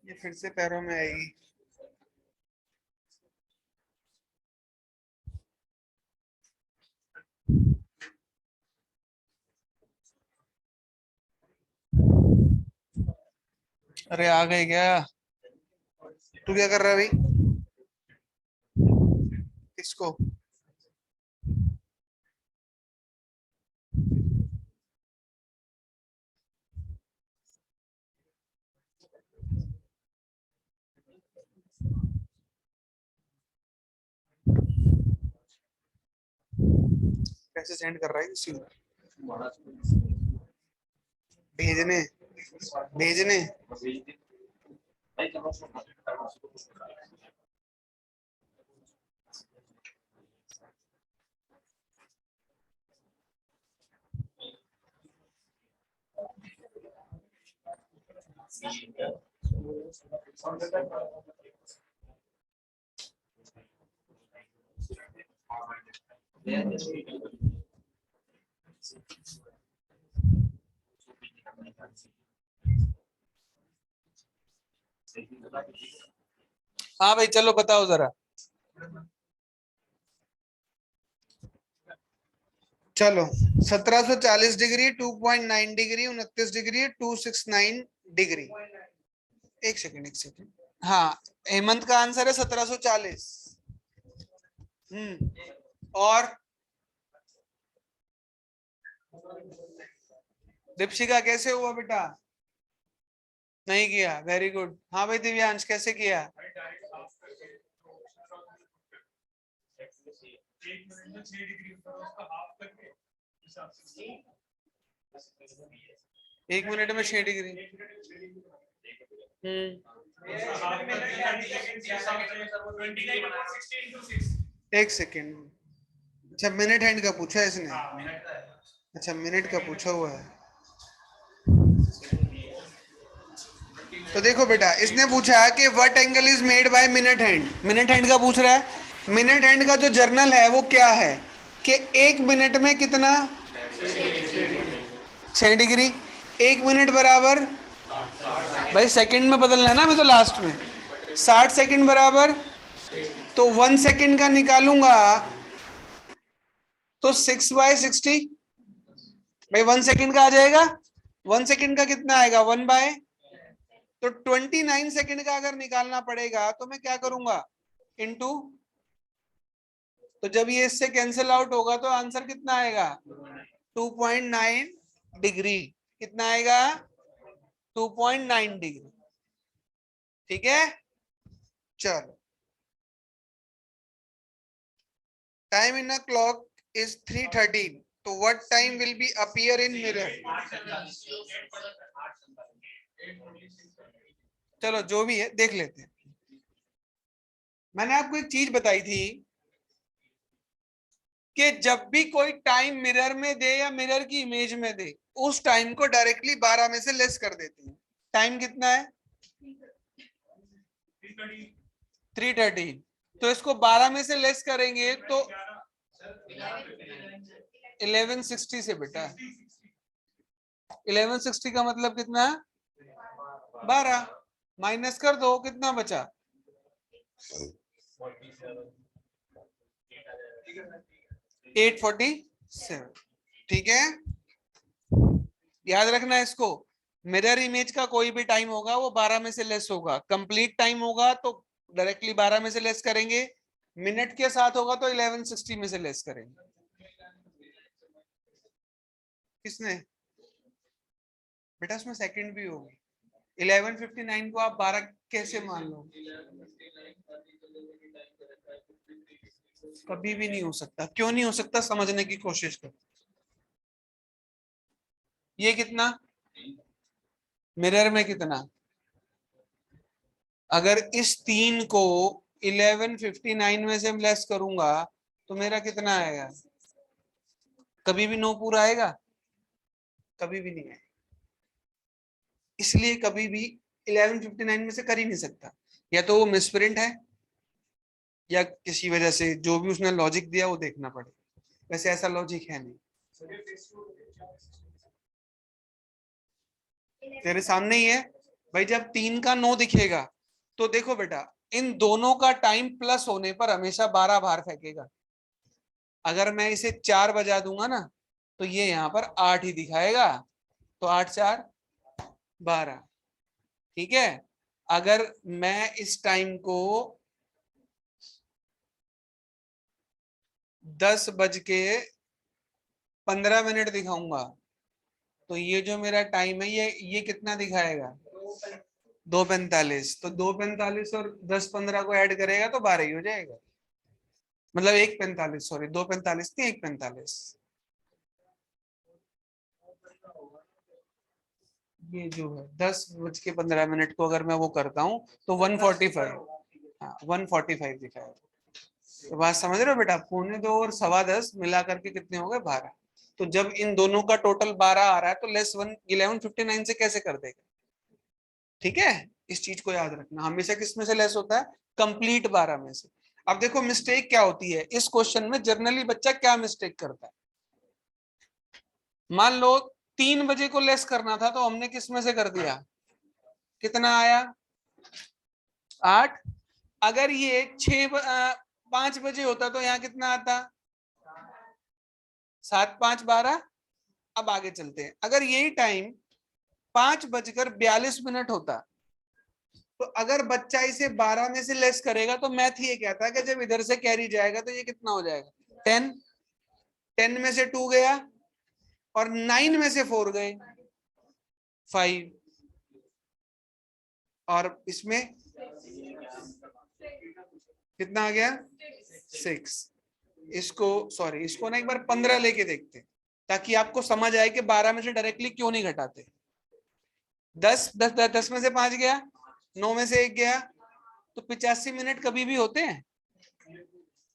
ये फिर से पैरों में आएगी। अरे आ गई क्या? तू क्या कर रहा है भाई? किसको? कैसे सेंड कर रहा है किसी को? भेजने भेजने हाँ भाई चलो बताओ जरा। चलो 1740 डिग्री, 2.9 डिग्री, 29 डिग्री, 269 डिग्री। एक सेकंड एक सेकंड। हाँ, हेमंत का आंसर है 1740। और दीपशिका कैसे हुआ बेटा? नहीं किया, वेरी गुड। हाँ भाई दिव्यांश कैसे किया? एक मिनट में 6 डिग्री। एक सेकेंड। अच्छा मिनट हैंड का पूछा है इसने? अच्छा मिनट का पूछा हुआ है। तो देखो बेटा, इसने पूछा कि what angle is made by minute hand. Minute hand का पूछ रहा है। मिनट हैंड का जो जर्नल है वो क्या है कि 1 मिनट में कितना? 6 डिग्री। 1 मिनट बराबर, भाई सेकंड में बदलना है ना, मैं तो लास्ट में 60 सेकंड बराबर, तो 1 सेकंड का निकालूंगा तो 6/60। भाई 1 सेकंड का आ जाएगा। 1 सेकंड का कितना आएगा? 1/, तो 29 सेकंड का अगर निकालना पड़ेगा तो मैं क्या करूंगा? इनटू। तो जब ये इससे कैंसिल आउट होगा तो आंसर कितना आएगा? 2.9 डिग्री। कितना आएगा? 2.9 डिग्री। ठीक है, चलो। Time in a clock is 3:13, तो what time will be appear in mirror? चलो जो भी है देख लेते हैं। मैंने आपको एक चीज बताई थी कि जब भी कोई टाइम मिरर में दे या मिरर की इमेज में दे, उस टाइम को डायरेक्टली 12 में से लेस कर देते हैं। टाइम कितना है? 3:13। तो इसको 12 में से लेस करेंगे तो 1160 से बेटा। 1160 का मतलब कितना? 12 माइनस कर दो, कितना बचा? 847। ठीक है, याद रखना इसको। मिरर इमेज का कोई भी टाइम होगा वो 12 में से लेस होगा। कंप्लीट टाइम होगा तो डायरेक्टली 12 में से लेस करेंगे। मिनट के साथ होगा तो 1160 में से लेस करेंगे। किसने? बेटा उसमें सेकंड भी होगी। 11:59 को आप 12 कैसे मान लो? कभी भी नहीं हो सकता। क्यों नहीं हो सकता, समझने की कोशिश करो। ये कितना? मिरर में कितना? अगर इस 3 को 11:59 में से लेस करूंगा तो मेरा कितना आएगा? कभी भी 9 पूरा आएगा? कभी भी नहीं आएगा। इसलिए कभी भी 11:59 में से कर ही नहीं सकता, या तो वो मिसप्रिंट है या किसी वजह से जो भी उसने लॉजिक दिया वो देखना पड़ेगा। वैसे ऐसा लॉजिक है नहीं, तेरे सामने ही है भाई। जब 3 का 9 दिखेगा तो देखो बेटा, इन दोनों का टाइम प्लस होने पर हमेशा 12 बाहर फेंकेगा। अगर मैं इसे 4 बजा दूंगा ना तो ये यहाँ पर 8 ही दिखाएगा, तो 8 4 12। ठीक है, अगर मैं इस टाइम को 10:15 दिखाऊंगा तो ये जो मेरा टाइम है ये कितना दिखाएगा? 2:45। तो 2:45 और 10:15 को ऐड करेगा तो 12 ही हो जाएगा। मतलब 1:45, सॉरी 2:45 नहीं 1:45। ये जो है 10:15 को अगर मैं वो करता हूँ तो 1:45, हाँ 1:45 दिखाएगा। तो बात समझ रहे हो बेटा, 9:45 और 10:15 मिला करके कितने हो गए? 12। तो जब इन दोनों का टोटल 12 आ रहा है तो लेस 11:59 से कैसे कर देगा? ठीक है, इस चीज को याद रखना, हमेशा किस में से लेस होता है? कंप्लीट 12 में से। अब देखो मिस्टेक क्या होती है इस क्वेश्चन में, जनरली बच्चा क्या मिस्टेक करता है। मान लो 3 बजे को लेस करना था तो हमने किस में से कर दिया? कितना आया? 8। अगर ये 5 बजे होता तो यहाँ कितना आता? 7 5 12। अब आगे चलते हैं, अगर यही टाइम 5:42 होता तो अगर बच्चा इसे 12 में से लेस करेगा तो मैथ ये कहता है कि जब इधर से कैरी जाएगा तो ये कितना हो जाएगा? 10। 10 में से 2 गया और 9 में से 4 गए, 5। और इसमें कितना आ गया? 6। इसको सॉरी इसको ना एक बार 15 लेके देखते हैं ताकि आपको समझ आए कि 12 में से डायरेक्टली क्यों नहीं घटाते। 10 में से 5 गया, 9 में से 1 गया, तो 85 मिनट कभी भी होते हैं।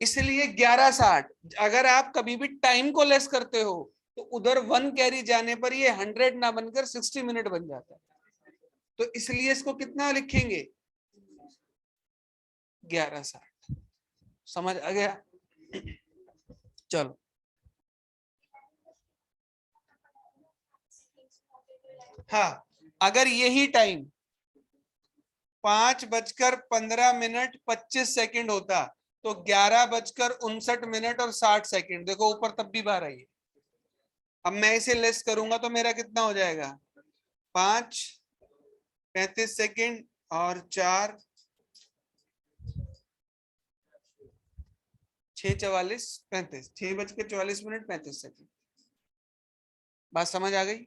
इसलिए 11:60। अगर आप कभी भी टाइम को लेस करते हो तो उधर 1 कैरी जाने पर ये 100 ना बनकर 60 मिनट बन जाता है। तो इसलिए इसको कितना लिखेंगे? 11:60। समझ आ गया? चलो, हाँ अगर यही टाइम 5:15 होता तो 11:59 और 60 देखो ऊपर तब भी बार आई है। अब मैं इसे लेस करूंगा तो मेरा कितना हो जाएगा? 5:35 और 4 6:44 35, 6:44 बात समझ आ गई?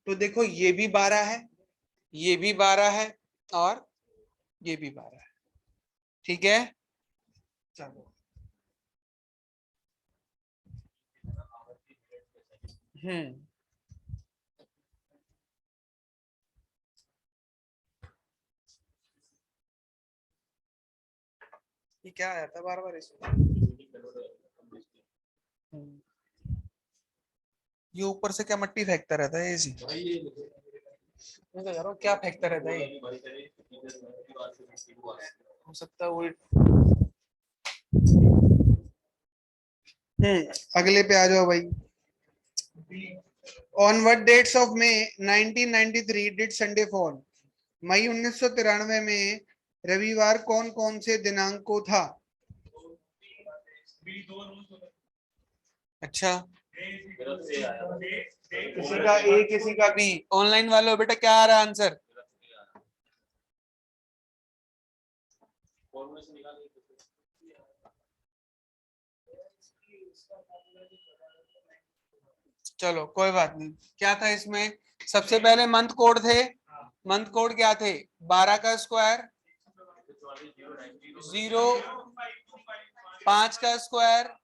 तो देखो ये भी 12 है, ये भी 12 है और ये भी 12 है। ठीक है, चलो। ये क्या आया था बार बार इसमें? ये ऊपर से क्या मट्टी फेंकता रहता है एसी? मैं तो कह रहा हूँ क्या फेंकता रहता है ये? हो सकता है वो। अगले पे आ जाओ भाई। On what dates of May 1993 did Sunday fall? मई 1993 में रविवार कौन कौन से दिनांक को था? अच्छा, किसी का ए किसी का बी। ऑनलाइन वालों बेटा क्या आ रहा है आंसर? चलो कोई बात नहीं। क्या था इसमें? सबसे पहले मंथ कोड थे। मंथ कोड क्या थे? 12 का स्क्वायर, 0 5 का स्क्वायर,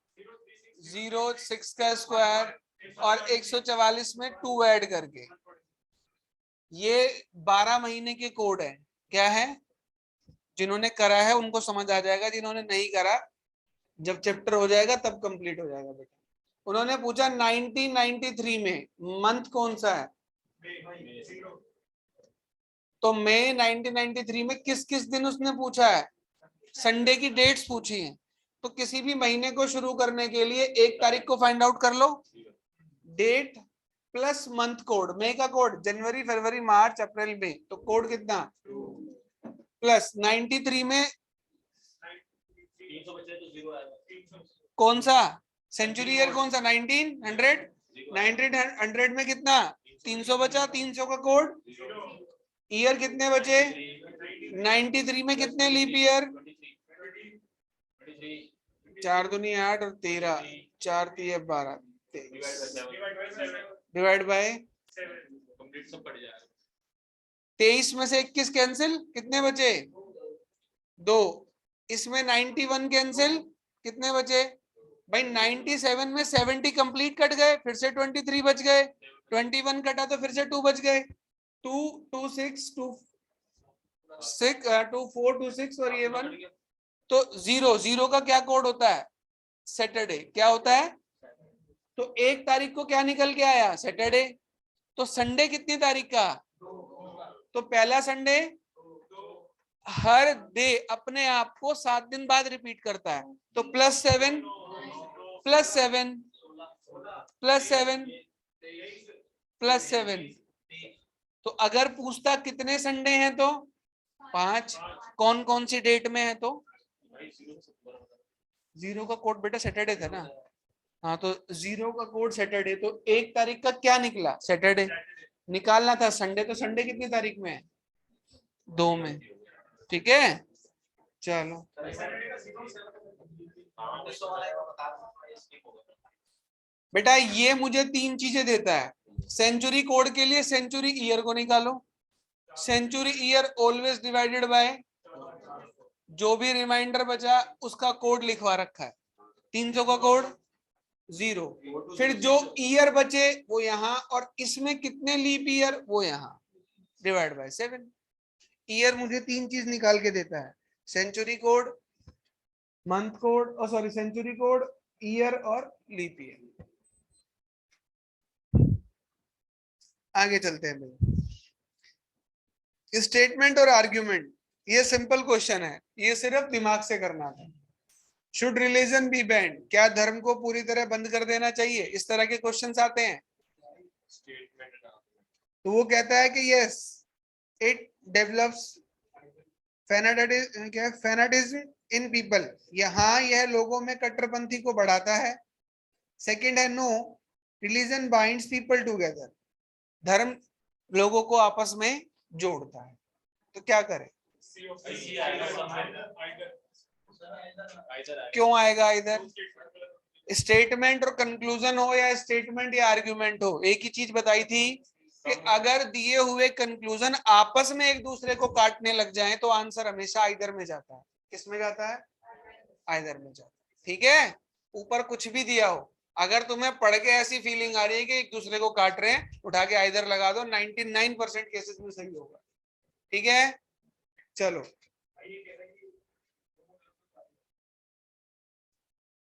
0 6 का स्क्वायर और 144 में 2 ऐड करके। ये 12 महीने के कोड है। क्या है? जिन्होंने करा है उनको समझ आ जाएगा, जिन्होंने नहीं करा जब चैप्टर हो जाएगा तब कंप्लीट हो जाएगा बेटा। उन्होंने पूछा 1993 में मंथ कौन सा है, तो मई 1993 में किस किस दिन उसने पूछा है, संडे की डेट्स पूछी हैं। तो किसी भी महीने को शुरू करने के लिए 1 तारीख को फाइंड आउट कर लो, डेट प्लस मंथ कोड, मई का कोड जनवरी फरवरी मार्च अप्रैल मई, तो कोड कितना प्लस 93 में कौन सा सेंचुरी ईयर कौन सा 1900, 1900 में कितना 300 बचा, 300 का कोड, ईयर कितने बचे 93 में कितने लीप ईयर, 4 दूनी 8 और 13, 4 3 12, 23 डिवाइड बाय 23 में से 21 कैंसिल, कितने बचे 2, इसमें 91 कैंसिल, कितने बचे भाई 97 में 70 कंप्लीट कट गए, फिर से 23 बच गए, 21 कटा तो फिर से 2 बच गए, 2 2 6 2 6 2 4 2 6 और ये 1, तो 0 का क्या कोड होता है सैटरडे, क्या होता है, तो 1 तारीख को क्या निकल के आया सैटरडे, तो संडे कितनी तारीख का, तो पहला संडे हर डे अपने आप को 7 दिन बाद रिपीट करता है, तो +7 +7 +7 +7, तो अगर पूछता कितने संडे हैं तो 5, कौन कौन सी डेट में है, तो 0 का कोड बेटा सैटरडे था ना, हाँ तो 0 का कोड सैटरडे, तो 1 तारीख का क्या निकला सैटरडे, निकालना था संडे, तो संडे कितनी तारीख में है 2 में, ठीक है चलो। बेटा ये मुझे 3 चीजें देता है, सेंचुरी कोड के लिए सेंचुरी ईयर को निकालो, century year always divided by जो भी रिमाइंडर बचा उसका कोड लिखवा रखा है, 300 का कोड 0, फिर जो ईयर बचे वो यहाँ, और इसमें कितने लीप ईयर वो यहाँ डिवाइड बाय 7, ईयर मुझे 3 चीज निकाल के देता है, सेंचुरी कोड, मंथ कोड और सॉरी सेंचुरी कोड, ईयर और लीप ईयर। आगे चलते हैं भाई, स्टेटमेंट और आर्ग्यूमेंट, ये सिंपल क्वेश्चन है, ये सिर्फ दिमाग से करना था। शुड रिलीजन बी बैंड, क्या धर्म को पूरी तरह बंद कर देना चाहिए, इस तरह के क्वेश्चंस आते हैं, तो वो कहता है कि yes it develops fanaticism in people, यहाँ यह लोगों में कट्टरपंथी को बढ़ाता है। सेकंड है no religion binds people together, धर्म लोगों को आपस में जोड़ता है, तो क्या करें, क्यों आएगा इधर, स्टेटमेंट और कंक्लूजन हो या स्टेटमेंट या आर्ग्यूमेंट हो, एक ही चीज बताई थी कि अगर दिए हुए कंक्लूजन आपस में एक दूसरे को काटने लग जाएं तो आंसर हमेशा आइदर में जाता है, किसमें जाता है आइदर में जाता है, ठीक है, ऊपर कुछ भी दिया हो, अगर तुम्हें पढ़ के ऐसी फीलिंग आ रही है कि एक दूसरे को काट रहे हैं, उठा के आइदर लगा दो, 99% केसेस में सही होगा, ठीक है चलो।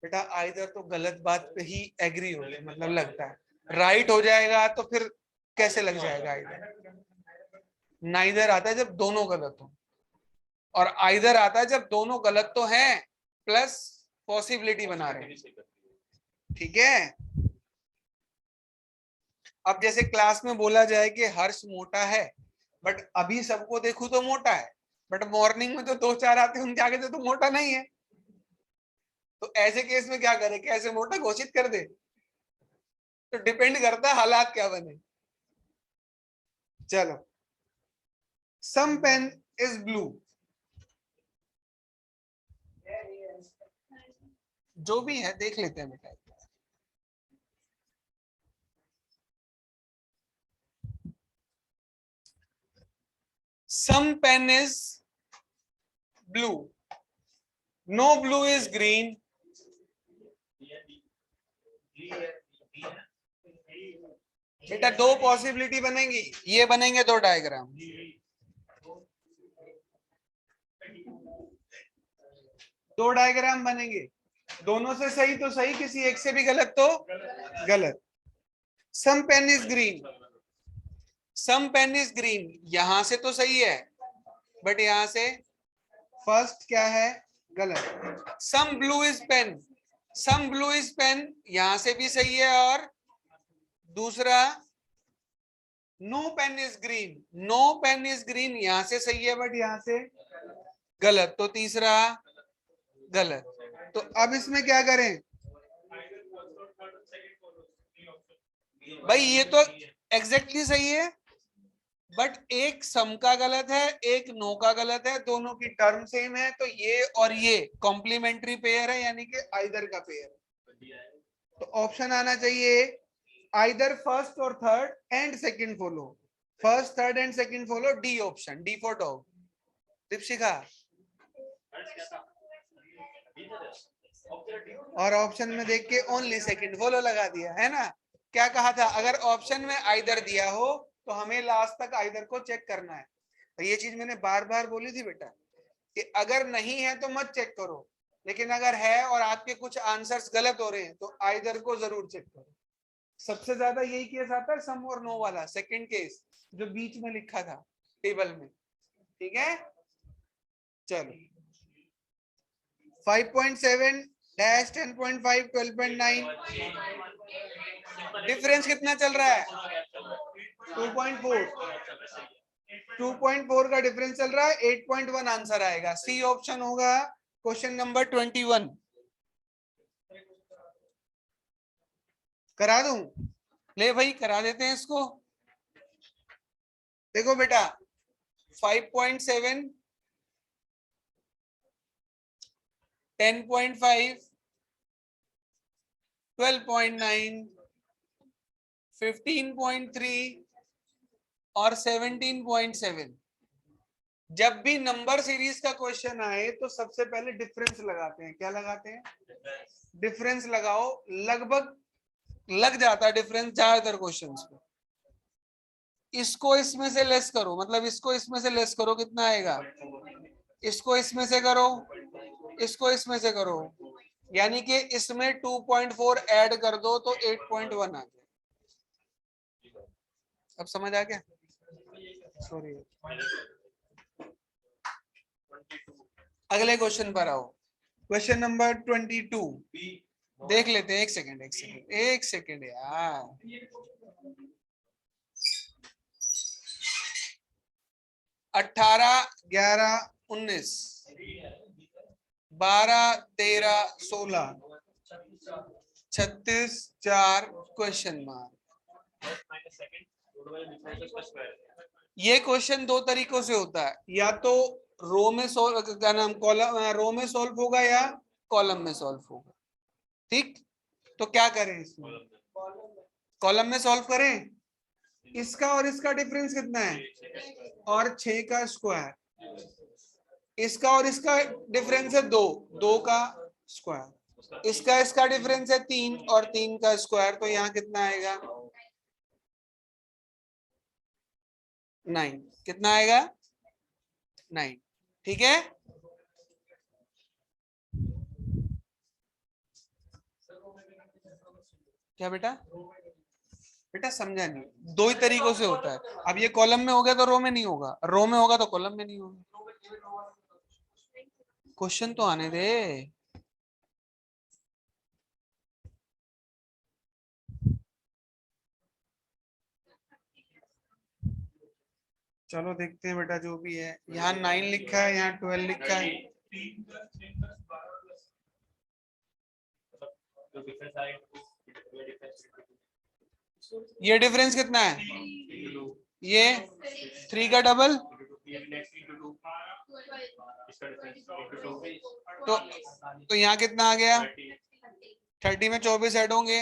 बेटा आइदर तो गलत बात पे ही एग्री हो गए, मतलब लगता है, राइट हो जाएगा तो फिर कैसे लग जाएगा आइदर, नाइदर आता है जब दोनों गलत हो, और आइदर आता है जब दोनों गलत तो हैं प्लस पॉसिबिलिटी बना रहे हैं, ठीक है। अब जैसे क्लास में बोला जाए कि हर्ष मोटा है, बट अभी सबको देखूं तो मोटा है, बट मॉर्निंग में तो 2-4 आते हैं, उनके आगे तो मोटा नहीं है, तो ऐसे केस में क्या करे, कैसे मोटा घोषित कर दे, तो डिपेंड करता है हालात क्या बने। चलो, सम पेन इज ब्लू, जो भी है देख लेते हैं बेटा, some pen is blue, no blue is green, बेटा 2 पॉसिबिलिटी बनेंगी, ये बनेंगे 2 डायग्राम, 2 डायग्राम बनेंगे, दोनों से सही तो सही, किसी एक से भी गलत तो गलत। Some pen is green, some pen is green, यहां से तो सही है बट यहां से फर्स्ट क्या है, गलत। Some blue is pen, some blue is pen, यहां से भी सही है, और दूसरा no pen is green, no pen is green, यहां से सही है बट यहां से गलत, तो तीसरा गलत। तो अब इसमें क्या करें भाई, ये तो एग्जैक्टली सही है बट एक सम का गलत है, एक नो का गलत है, दोनों की टर्म सेम है, तो ये और ये कॉम्प्लीमेंट्री पेयर है, यानी कि आइदर का पेयर। तो ऑप्शन आना चाहिए आइदर फर्स्ट और third and second follow, first third and second follow, D option, D for dog. Deepshikha, और ऑप्शन में देख के ओनली सेकंड फॉलो लगा दिया है ना। क्या कहा था, अगर ऑप्शन में आइदर दिया हो तो हमें लास्ट तक आइदर को चेक करना है। तो ये चीज मैंने बार बार बोली थी बेटा कि अगर नहीं है तो मत चेक करो, लेकिन अगर है और आपके कुछ आंसर्स गलत हो रहे हैं तो आइदर को जरूर चेक करो। सबसे ज्यादा यही केस आता है, सम और नो वाला, सेकंड केस जो बीच में लिखा था टेबल में। ठीक है, चलो 5.7 डैश 10.5 12.9, डिफरेंस कितना चल रहा है 2.4, 2.4 का डिफरेंस चल रहा है, 8.1 आंसर आएगा, सी ऑप्शन होगा क्वेश्चन नंबर 21। करा दूं, ले भाई करा देते हैं इसको। देखो बेटा 5.7 10.5 12.9 15.3 और 17.7, जब भी नंबर सीरीज का क्वेश्चन आए तो सबसे पहले डिफरेंस लगाते हैं। क्या लगाते हैं, डिफरेंस लगाओ, लगभग लग जाता है डिफरेंस ज्यादातर क्वेश्चंस में। इसको इसमें से लेस करो, मतलब इसको इसमें से लेस करो, कितना आएगा, इसको इसमें से करो, इसको इसमें से करो, यानी कि इसमें 2.4 ऐड कर दो तो 8.1 आ जाए। अब समझ आ गया, सॉरी। अगले क्वेश्चन पर आओ, क्वेश्चन नंबर 22 देख लेते हैं। एक सेकंड एक सेकंड एक सेकंड यार, 18 11 19 12 13 16 36 4 क्वेश्चन मार्क। ये क्वेश्चन दो तरीकों से होता है, या तो रो में सोल्व, क्या नाम, कॉलम, रो में सॉल्व होगा या कॉलम में सॉल्व होगा। ठीक, तो क्या करें इसमें, कॉलम में सॉल्व करें। इसका और इसका डिफरेंस कितना है, और 6 का स्क्वायर, इसका और इसका डिफरेंस है 2, 2 का स्क्वायर, इसका इसका डिफरेंस है 3 और 3 का स्क्वायर, तो यहाँ कितना आएगा 9, कितना आएगा 9। ठीक है, क्या बेटा, बेटा समझा नहीं, दो ही तरीकों से होता है। अब ये कॉलम में हो गया तो रो में नहीं होगा, रो में होगा तो कॉलम में नहीं होगा। क्वेश्चन तो आने दे। चलो देखते हैं बेटा, जो भी है, यहाँ 9 लिखा है, यहाँ 12 लिखा है, ये डिफरेंस कितना है, ये 3 का डबल, तो यहाँ कितना आ गया 30 में 24 ऐड होंगे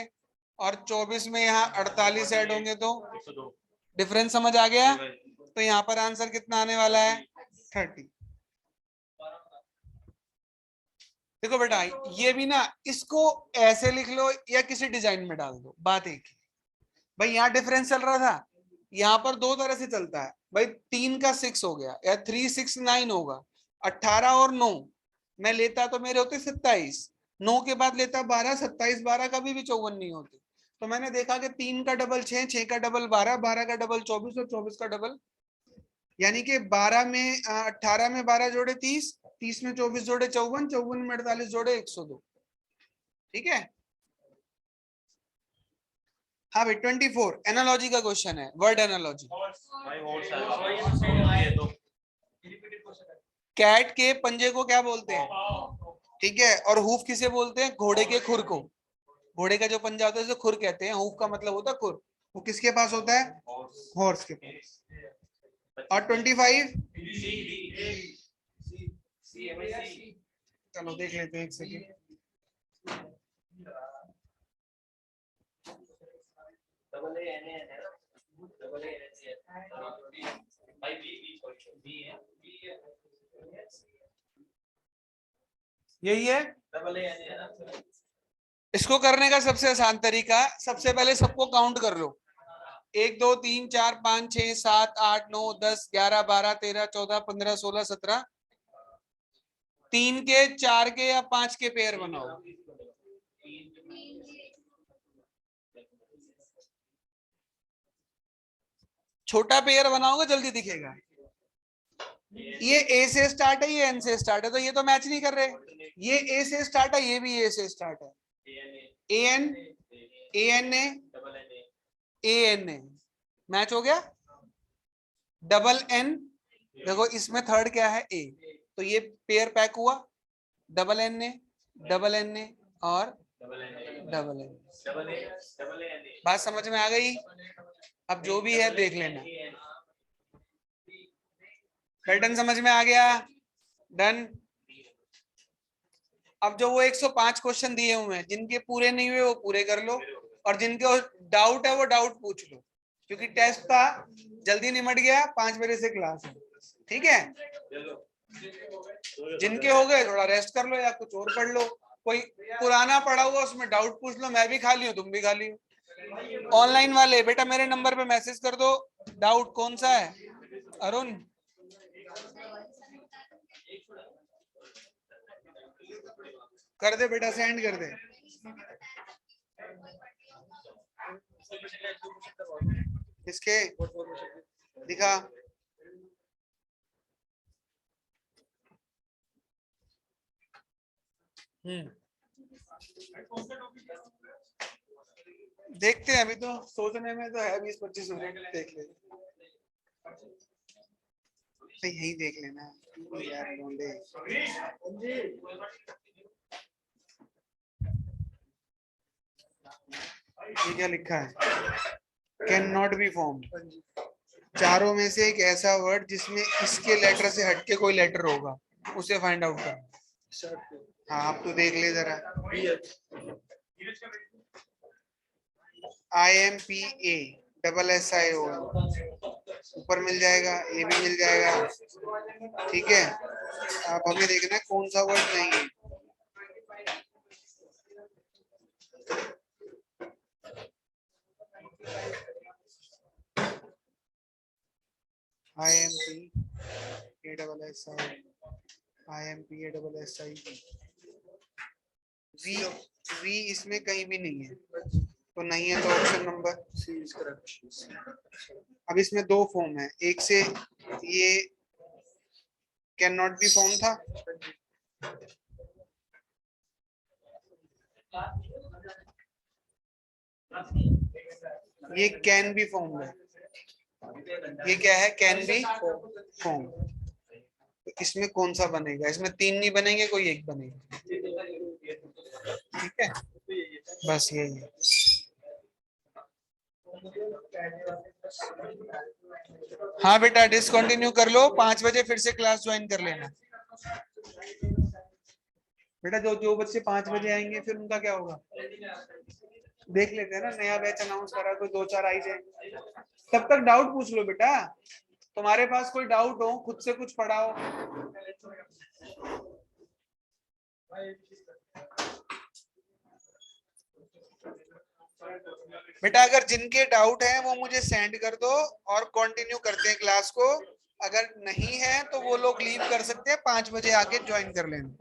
और 24 में यहाँ 48 ऐड होंगे, तो डिफरेंस समझ आ गया। तो यहाँ पर आंसर कितना आने वाला है 30। देखो बेटा ये भी ना, इसको ऐसे लिख लो या किसी डिजाइन में डाल दो, बात एक ही। भाई यहाँ डिफरेंस चल रहा था, यहाँ पर दो तरह से चलता है भाई, 3 का 6 हो गया या 3 6 9 होगा, 18 और 9 मैं लेता तो मेरे होते 27, 9 के बाद लेता 12, 27 12 कभी भी 54 नहीं होती। तो मैंने देखा कि 3 का डबल 6, 6 का डबल 12, 12 का डबल 24 और 24 का डबल, यानी कि 12 में 18 में 12 जोड़े 30, 30 में 24 जोड़े 54, 54 में 48 जोड़े 102। ठीक है। हाँ भाई 24 एनालॉजी का क्वेश्चन है, वर्ड एनालॉजी। कैट के पंजे को क्या बोलते हैं? ठीक है। और हूफ किसे बोलते हैं? घोड़े के खुर को। घोड़े का जो पंजा होता है उसे खुर कहते हैं, हूफ का मतलब होता है खुर। वो किसके पास होता है? हॉर्स के पास। और 25 चलो देख लेते हैं, एक सेकेंड। यही है। इसको करने का सबसे आसान तरीका, सबसे पहले सबको काउंट कर लो। 1 2 3 4 5 6 7 8 9 10 11 12 13 14 15 16 17। 3 के 4 के या 5 के पेयर बनाओ। छोटा पेयर बनाओगे जल्दी दिखेगा। ये ए से स्टार्ट है, ये एन से स्टार्ट है, तो ये तो मैच नहीं कर रहे। ये ए से स्टार्ट है, ये भी ए से स्टार्ट है। ए एन ए मैच हो गया। डबल एन, देखो इसमें थर्ड क्या है? ए, तो ये पेयर पैक हुआ। डबल एन ए और डबल एन। बात समझ में आ गई? अब जो भी है देख लेना। पैटर्न समझ में आ गया? डन। अब जो वो 105 क्वेश्चन दिए हुए हैं, जिनके पूरे नहीं हुए वो पूरे कर लो, और जिनके डाउट है वो डाउट पूछ लो, क्योंकि टेस्ट था, जल्दी निमट गया, 5 बजे से क्लास है। ठीक है। जिनके हो गए थोड़ा रेस्ट कर लो या कुछ और पढ़ लो। कोई पुराना पढ़ा हुआ उसमें डाउट पूछ लो, मैं भी खाली हूँ, तुम भी खाली हो। ऑनलाइन वाले बेटा मेरे नंबर पे मैसेज कर दो, डाउट कौन सा है? अरुण कर दे बेटा, सेंड कर दे। इसके दिखा। देखते हैं, अभी तो सोचने में तो है 20-25 मिनट, देख ले। यही देख लेना यार ढूंढे। ये क्या लिखा है? Can not be form. चारों में से एक ऐसा वर्ड जिसमें इसके लेटर से हटके कोई लेटर होगा, उसे फाइंड आउट कर। हाँ आप तो देख ले जरा। IMPA डबल SIO ऊपर मिल जाएगा, ये भी मिल जाएगा। ठीक है। अब हमें देखना है कौन सा वर्ड नहीं है। IMPA डबल SI V इसमें कहीं भी नहीं है, तो नहीं है तो option number C is correct. अब इसमें दो फॉर्म है, एक से ये कैन नॉट बी फॉर्म था, ये कैन बी फॉर्म है। ये क्या है? Can be form. तो इसमें कौन सा बनेगा? इसमें 3 नहीं बनेंगे, कोई एक बनेगा। ठीक है, बस यही है। हाँ बेटा डिसकंटिन्यू कर लो, 5 बजे फिर से क्लास ज्वाइन कर लेना। बेटा जो बच्चे 5 बजे आएंगे फिर उनका क्या होगा देख लेते हैं ना, नया बैच अनाउंस करा, कोई 2-4 आई जाए, तब तक डाउट पूछ लो बेटा। तुम्हारे पास कोई डाउट हो खुद से कुछ पढ़ाओ। बेटा अगर जिनके डाउट है वो मुझे सेंड कर दो और कंटिन्यू करते हैं क्लास को। अगर नहीं है तो वो लोग लीव कर सकते हैं, 5 बजे आके ज्वाइन कर लेना।